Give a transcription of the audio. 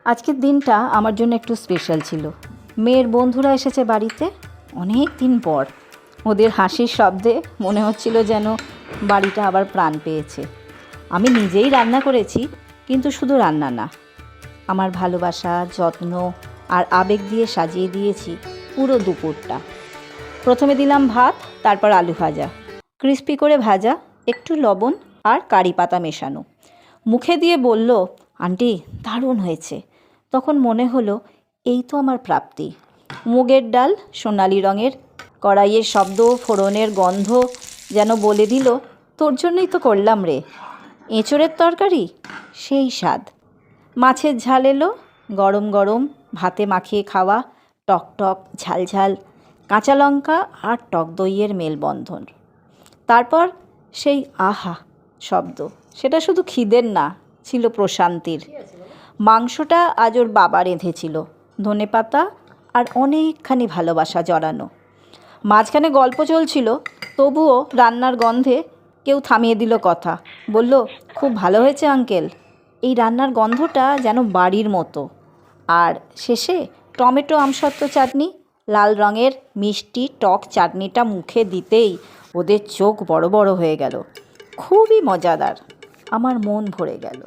আজকের দিনটা আমার জন্য একটু স্পেশাল ছিল। মেয়ের বন্ধুরা এসেছে বাড়িতে অনেক দিন পর। ওদের হাসির শব্দে মনে হচ্ছিল যেন বাড়িটা আবার প্রাণ পেয়েছে। আমি নিজেই রান্না করেছি, কিন্তু শুধু রান্না না, আমার ভালোবাসা, যত্ন আর আবেগ দিয়ে সাজিয়ে দিয়েছি পুরো দুপুরটা। প্রথমে দিলাম ভাত, তারপর আলু ভাজা, ক্রিস্পি করে ভাজা, একটু লবণ আর কারি পাতা মেশানো। মুখে দিয়ে বলল, আন্টি দারুণ হয়েছে। তখন মনে হলো এই তো আমার প্রাপ্তি। মুগের ডাল সোনালি রঙের, কড়াইয়ের শব্দ, ফোড়নের গন্ধ যেন বলে দিল, তোর জন্যই তো করলাম রে। এঁচোড়ের তরকারি, সেই স্বাদ। মাছের ঝাল এলো, গরম গরম ভাতে মাখিয়ে খাওয়া, টক টক ঝাল ঝাল, কাঁচা লঙ্কা আর টক দইয়ের মেলবন্ধন। তারপর সেই আহা শব্দ, সেটা শুধু খিদের না, ছিল প্রশান্তির। মাংসটা আজ ওর বাবা রেঁধেছিল, ধনেপাতা আর অনেকখানি ভালোবাসা জড়ানো। মাঝখানে গল্প চলছিল, তবুও রান্নার গন্ধে কেউ থামিয়ে দিল কথা। বলল, খুব ভালো হয়েছে আঙ্কেল। এই রান্নার গন্ধটা যেন বাড়ির মতো। আর শেষে টমেটো আমসত্ত্ব চাটনি, লাল রঙের মিষ্টি টক চাটনিটা মুখে দিতেই ওদের চোখ বড় বড় হয়ে গেল। খুবই মজাদার, আমার মন ভরে গেল।